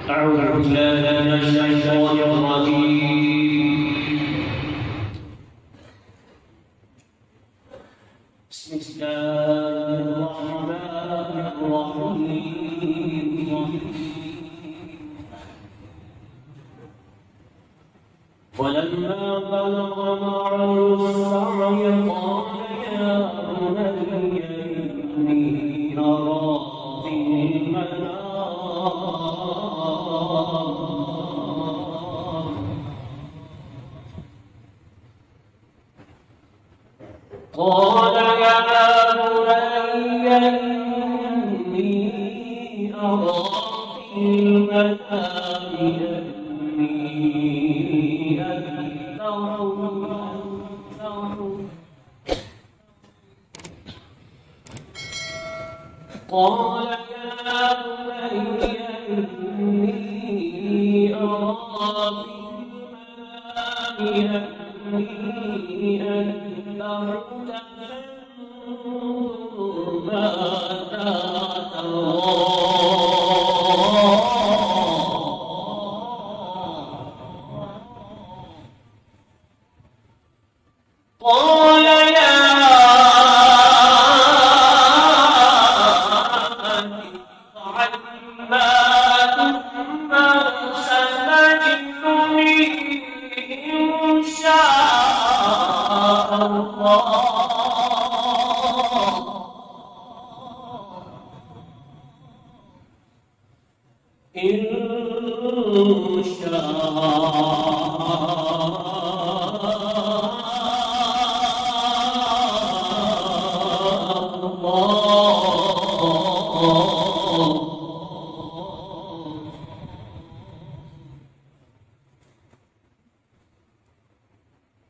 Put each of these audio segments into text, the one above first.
أعوذ بالله من الشيطان الرجيم. بسم الله الرحمن الرحيم. فلما بلغ معه السعي قال يا بني إني أرى في المنام قال يا بني إني أرى في المنام قال يا بني إني أرى في المنام أني أذبحك ماذا ترى قال يا افعل ما تؤمر ستجدني إن شاء الله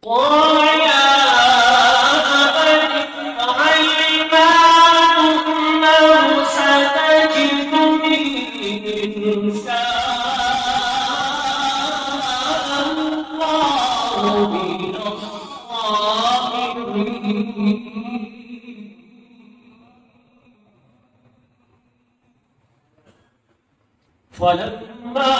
قال يا أبت افعل ما تؤمر ستجدني إن شاء الله من الصابرين. فلما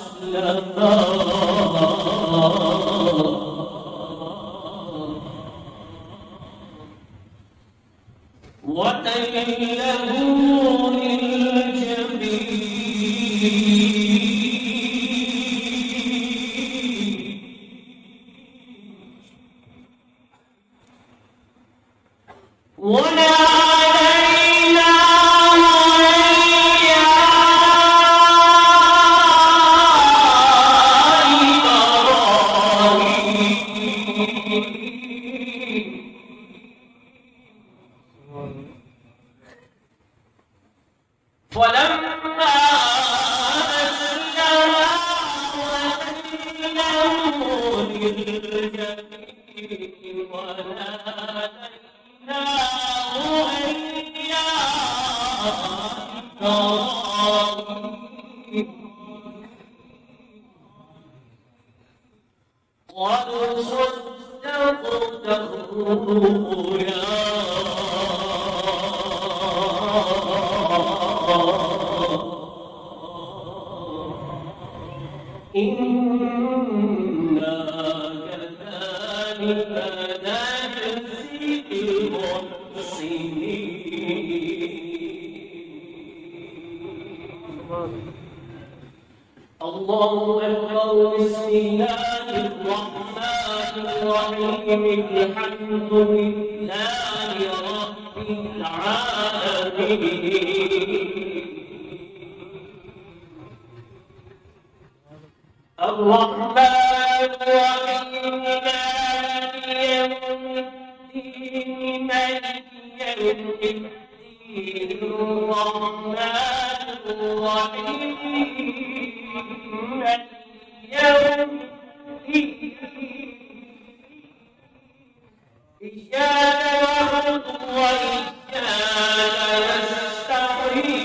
أسلما وتكله للجبين وناديناه يا إبراهيم. فلما أسلما وتكله للجبين وناديناه أن يا إبراهيم قد صدقت الرؤيا إنا كذلك نجزي المحسنين. الله أكبر. بسم الله الرحمن الرحيم. الحمد لله رب العالمين الرحمن الرحيم مالك يوم الدين مالك يوم الدين الرحمن الرحيم مالك يوم الدين إياك نعبد وإياك نستعين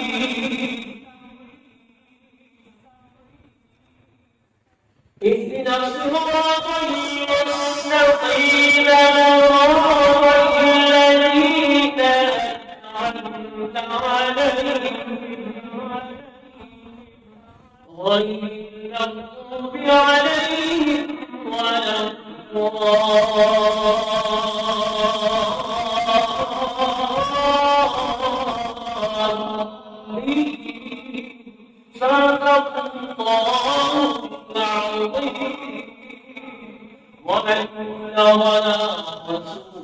اهدنا الصراط المستقيم صراط الذين غير المغضوب عليهم ولا الضالين. صدق الله العظيم. ومن بلغ رسول